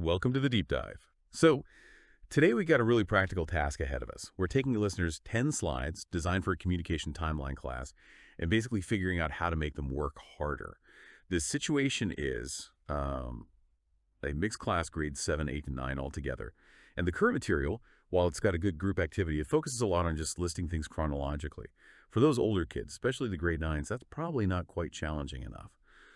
Welcome to the deep dive. So, today we got a really practical task ahead of us. We're taking the listeners 10 slides designed for a communication timeline class and basically figuring out how to make them work harder. The situation is a mixed class grades 7, 8, and 9 altogether. And the current material, while it's got a good group activity, it focuses a lot on just listing things chronologically. For those older kids, especially the grade 9s, that's probably not quite challenging enough.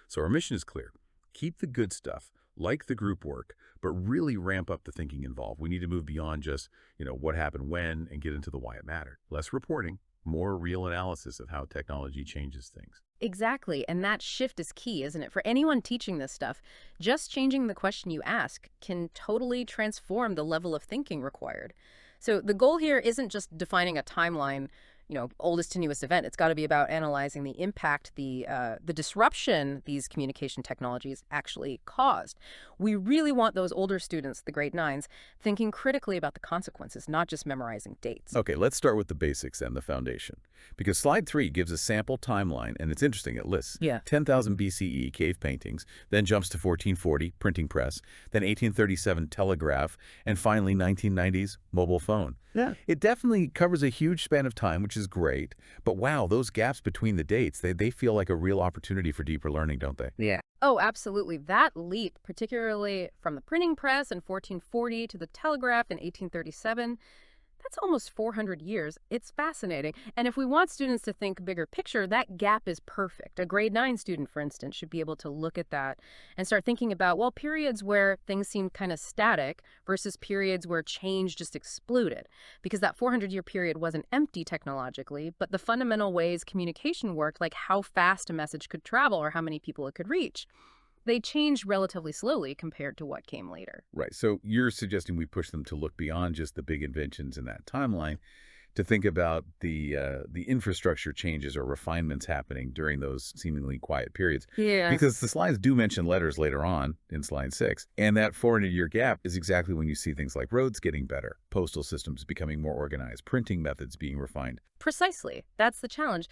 So our mission is clear. Keep the good stuff, like the group work, but really ramp up the thinking involved. We need to move beyond just, what happened when and get into the why it mattered. Less reporting, more real analysis of how technology changes things. Exactly, and that shift is key, isn't it? For anyone teaching this stuff, just changing the question you ask can totally transform the level of thinking required. So the goal here isn't just defining a timeline, oldest to newest event. It's got to be about analyzing the impact, the disruption these communication technologies actually caused. We really want those older students, the grade 9s, thinking critically about the consequences, not just memorizing dates. Okay, let's start with the basics and the foundation. Because slide 3 gives a sample timeline, and it's interesting. It lists 10,000 BCE cave paintings, then jumps to 1440 printing press, then 1837 telegraph, and finally 1990s mobile phone. Yeah. It definitely covers a huge span of time, which is great. But wow, those gaps between the dates, they feel like a real opportunity for deeper learning, don't they? Yeah. Oh, absolutely. That leap, particularly from the printing press in 1440 to the telegraph in 1837, that's almost 400 years. It's fascinating. And if we want students to think bigger picture, that gap is perfect. A grade 9 student, for instance, should be able to look at that and start thinking about, periods where things seemed kind of static versus periods where change just exploded. Because that 400-year period wasn't empty technologically, but the fundamental ways communication worked, like how fast a message could travel or how many people it could reach, they changed relatively slowly compared to what came later. Right. So you're suggesting we push them to look beyond just the big inventions in that timeline to think about the infrastructure changes or refinements happening during those seemingly quiet periods. Yeah. Because the slides do mention letters later on in slide 6. And that 400-year gap is exactly when you see things like roads getting better, postal systems becoming more organized, printing methods being refined. Precisely. That's the challenge.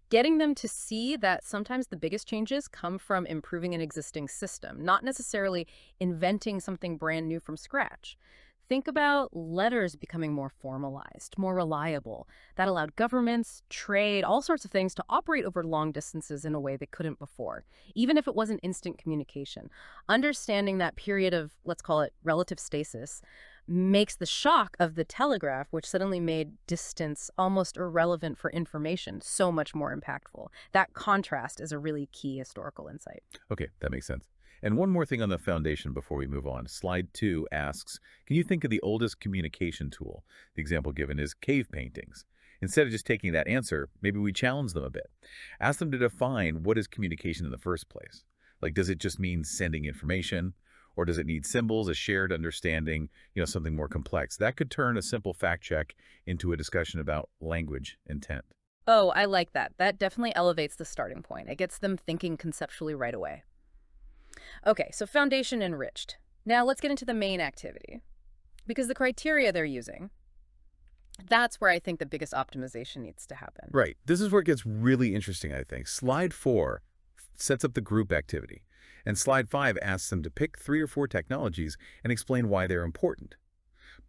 Getting them to see that sometimes the biggest changes come from improving an existing system, not necessarily inventing something brand new from scratch. Think about letters becoming more formalized, more reliable. That allowed governments, trade, all sorts of things to operate over long distances in a way they couldn't before, even if it wasn't instant communication. Understanding that period of, let's call it, relative stasis, makes the shock of the telegraph, which suddenly made distance almost irrelevant for information, so much more impactful. That contrast is a really key historical insight. Okay, that makes sense. And one more thing on the foundation before we move on. Slide 2 asks, can you think of the oldest communication tool? The example given is cave paintings. Instead of just taking that answer, maybe we challenge them a bit. Ask them to define what is communication in the first place. Like, does it just mean sending information? Or does it need symbols, a shared understanding, something more complex? That could turn a simple fact check into a discussion about language intent. Oh, I like that. That definitely elevates the starting point. It gets them thinking conceptually right away. Okay, so foundation enriched. Now let's get into the main activity. Because the criteria they're using, that's where I think the biggest optimization needs to happen. Right. This is where it gets really interesting, I think. Slide 4 sets up the group activity. And slide 5 asks them to pick 3 or 4 technologies and explain why they're important.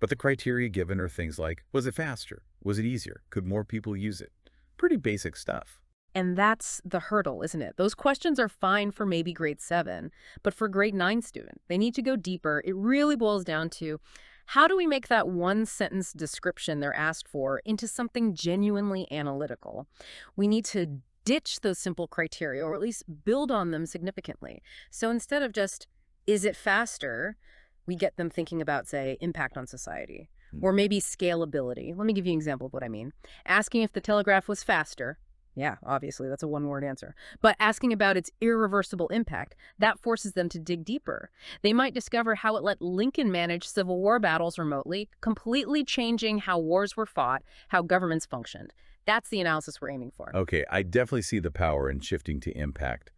But the criteria given are things like, was it faster? Was it easier? Could more people use it? Pretty basic stuff. And that's the hurdle, isn't it? Those questions are fine for maybe grade 7, but for grade 9 student, they need to go deeper. It really boils down to, how do we make that one-sentence description they're asked for into something genuinely analytical? We need to ditch those simple criteria, or at least build on them significantly. So instead of just, is it faster, we get them thinking about, say, impact on society, or maybe scalability. Let me give you an example of what I mean. Asking if the telegraph was faster. Yeah, obviously, that's a one-word answer. But asking about its irreversible impact, that forces them to dig deeper. They might discover how it let Lincoln manage Civil War battles remotely, completely changing how wars were fought, how governments functioned. That's the analysis we're aiming for. Okay, I definitely see the power in shifting to impact.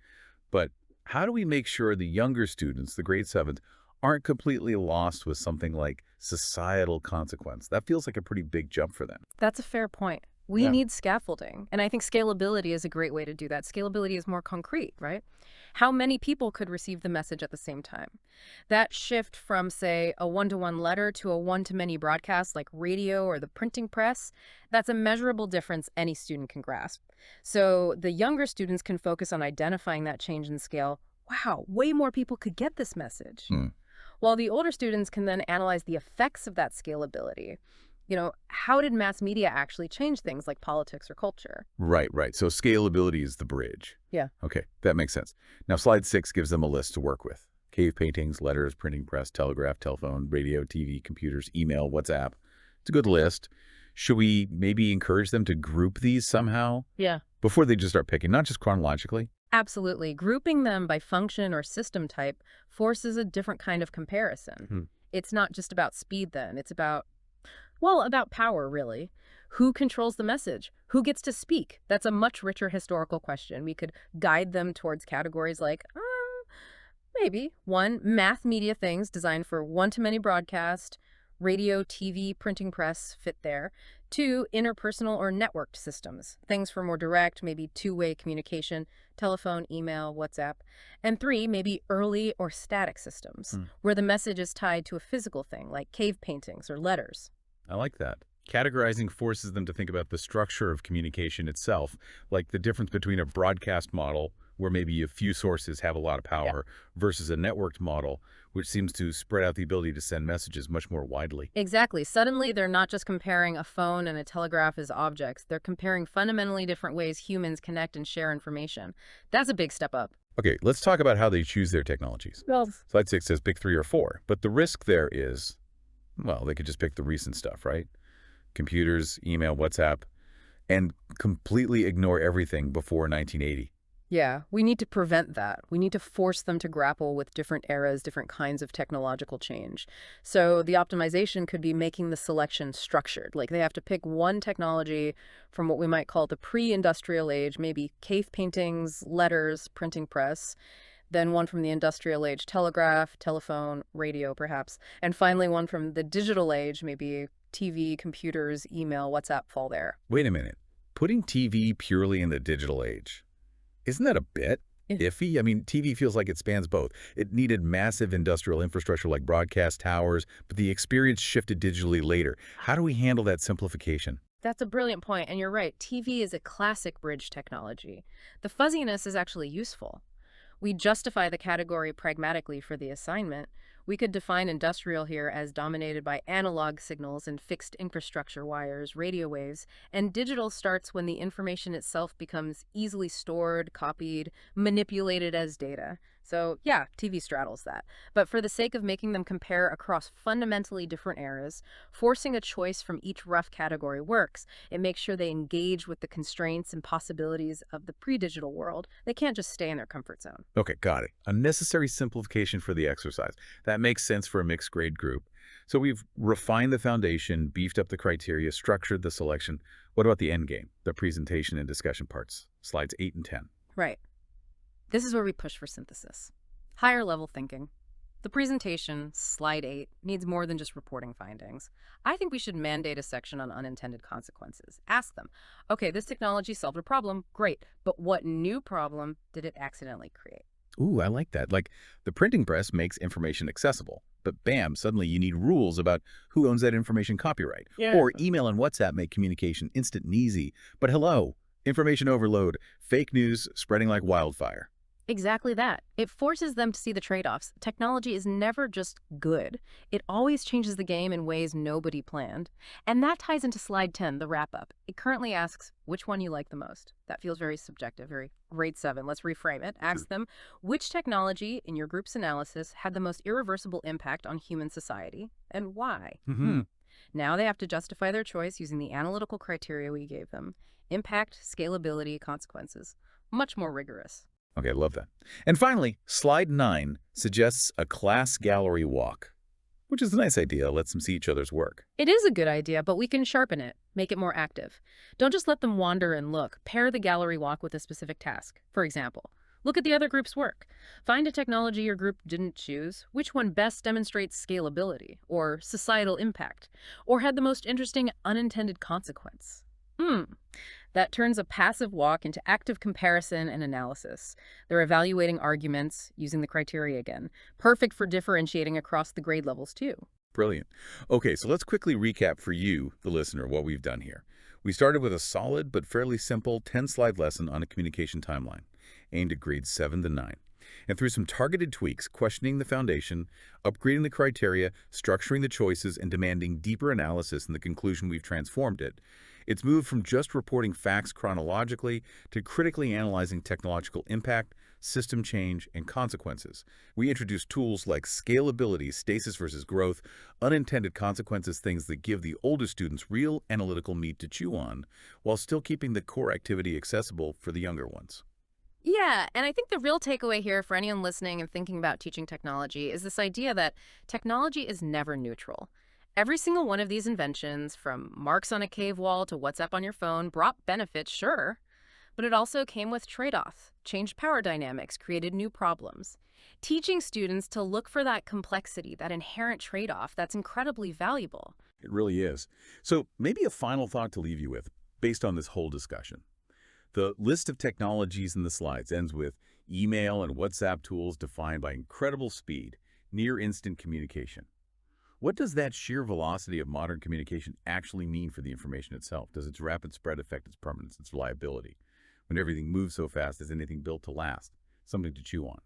But how do we make sure the younger students, the grade 7s, aren't completely lost with something like societal consequence? That feels like a pretty big jump for them. That's a fair point. We Yeah. need scaffolding. And I think scalability is a great way to do that. Scalability is more concrete, right? How many people could receive the message at the same time? That shift from, say, a one-to-one letter to a one-to-many broadcast like radio or the printing press, that's a measurable difference any student can grasp. So the younger students can focus on identifying that change in scale. Wow, way more people could get this message. Hmm. While the older students can then analyze the effects of that scalability. How did mass media actually change things like politics or culture? Right, right. So scalability is the bridge. Yeah. Okay, that makes sense. Now, slide 6 gives them a list to work with. Cave paintings, letters, printing press, telegraph, telephone, radio, TV, computers, email, WhatsApp. It's a good list. Should we maybe encourage them to group these somehow Yeah. before they just start picking, not just chronologically? Absolutely. Grouping them by function or system type forces a different kind of comparison. Hmm. It's not just about speed then. It's about power, really. Who controls the message? Who gets to speak? That's a much richer historical question. We could guide them towards categories like, maybe, 1, math media things designed for one-to-many broadcast, radio, TV, printing press fit there. 2, interpersonal or networked systems, things for more direct, maybe two-way communication, telephone, email, WhatsApp. And 3, maybe early or static systems, where the message is tied to a physical thing, like cave paintings or letters. I like that. Categorizing forces them to think about the structure of communication itself, like the difference between a broadcast model, where maybe a few sources have a lot of power, versus a networked model, which seems to spread out the ability to send messages much more widely. Exactly. Suddenly, they're not just comparing a phone and a telegraph as objects. They're comparing fundamentally different ways humans connect and share information. That's a big step up. Okay, let's talk about how they choose their technologies. Well, Slide 6 says pick 3 or 4, but the risk there is, well, they could just pick the recent stuff, right? Computers, email, WhatsApp, and completely ignore everything before 1980. yeah, we need to prevent that. We need to force them to grapple with different eras, different kinds of technological change. So the optimization could be making the selection structured. Like they have to pick one technology from what we might call the pre-industrial age, maybe cave paintings, letters, printing press, then one from the industrial age, telegraph, telephone, radio perhaps, and finally one from the digital age, maybe TV, computers, email, WhatsApp fall there. Wait a minute. Putting TV purely in the digital age, isn't that a bit iffy? I mean, TV feels like it spans both. It needed massive industrial infrastructure like broadcast towers, but the experience shifted digitally later. How do we handle that simplification? That's a brilliant point, and you're right. TV is a classic bridge technology. The fuzziness is actually useful. We justify the category pragmatically for the assignment. We could define industrial here as dominated by analog signals and fixed infrastructure wires, radio waves, and digital starts when the information itself becomes easily stored, copied, manipulated as data. So yeah, TV straddles that. But for the sake of making them compare across fundamentally different eras, forcing a choice from each rough category works. It makes sure they engage with the constraints and possibilities of the pre-digital world. They can't just stay in their comfort zone. Okay, got it. A necessary simplification for the exercise. That makes sense for a mixed grade group. So we've refined the foundation, beefed up the criteria, structured the selection. What about the end game, the presentation and discussion parts? Slides 8 and 10. Right. This is where we push for synthesis. Higher level thinking. The presentation, slide 8, needs more than just reporting findings. I think we should mandate a section on unintended consequences. Ask them, okay, this technology solved a problem, great, but what new problem did it accidentally create? Ooh, I like that. Like, the printing press makes information accessible, but bam, suddenly you need rules about who owns that information copyright. Yeah. Or email and WhatsApp make communication instant and easy. But hello, information overload, fake news spreading like wildfire. Exactly that. It forces them to see the trade-offs. Technology is never just good. It always changes the game in ways nobody planned. And that ties into slide 10, the wrap-up. It currently asks which one you like the most. That feels very subjective, very grade 7. Let's reframe it. Ask them, which technology in your group's analysis had the most irreversible impact on human society, and why? Now they have to justify their choice using the analytical criteria we gave them. Impact, scalability, consequences. Much more rigorous. Okay, I love that. And finally, slide 9 suggests a class gallery walk, which is a nice idea. Lets them see each other's work. It is a good idea, but we can sharpen it, make it more active. Don't just let them wander and look. Pair the gallery walk with a specific task. For example, look at the other group's work. Find a technology your group didn't choose. Which one best demonstrates scalability or societal impact, or had the most interesting unintended consequence? Hmm. That turns a passive walk into active comparison and analysis. They're evaluating arguments using the criteria again. Perfect for differentiating across the grade levels, too. Brilliant. Okay, so let's quickly recap for you, the listener, what we've done here. We started with a solid but fairly simple 10-slide lesson on a communication timeline, aimed at grades 7 to 9. And through some targeted tweaks, questioning the foundation, upgrading the criteria, structuring the choices, and demanding deeper analysis in the conclusion, we've transformed it. It's moved from just reporting facts chronologically to critically analyzing technological impact, system change, and consequences. We introduced tools like scalability, stasis versus growth, unintended consequences, things that give the older students real analytical meat to chew on, while still keeping the core activity accessible for the younger ones. Yeah, and I think the real takeaway here for anyone listening and thinking about teaching technology is this idea that technology is never neutral. Every single one of these inventions, from marks on a cave wall to WhatsApp on your phone, brought benefits, sure, but it also came with trade-offs, changed power dynamics, created new problems. Teaching students to look for that complexity, that inherent trade-off, that's incredibly valuable. It really is. So maybe a final thought to leave you with, based on this whole discussion. The list of technologies in the slides ends with email and WhatsApp tools defined by incredible speed, near instant communication. What does that sheer velocity of modern communication actually mean for the information itself? Does its rapid spread affect its permanence, its reliability? When everything moves so fast, is anything built to last? Something to chew on.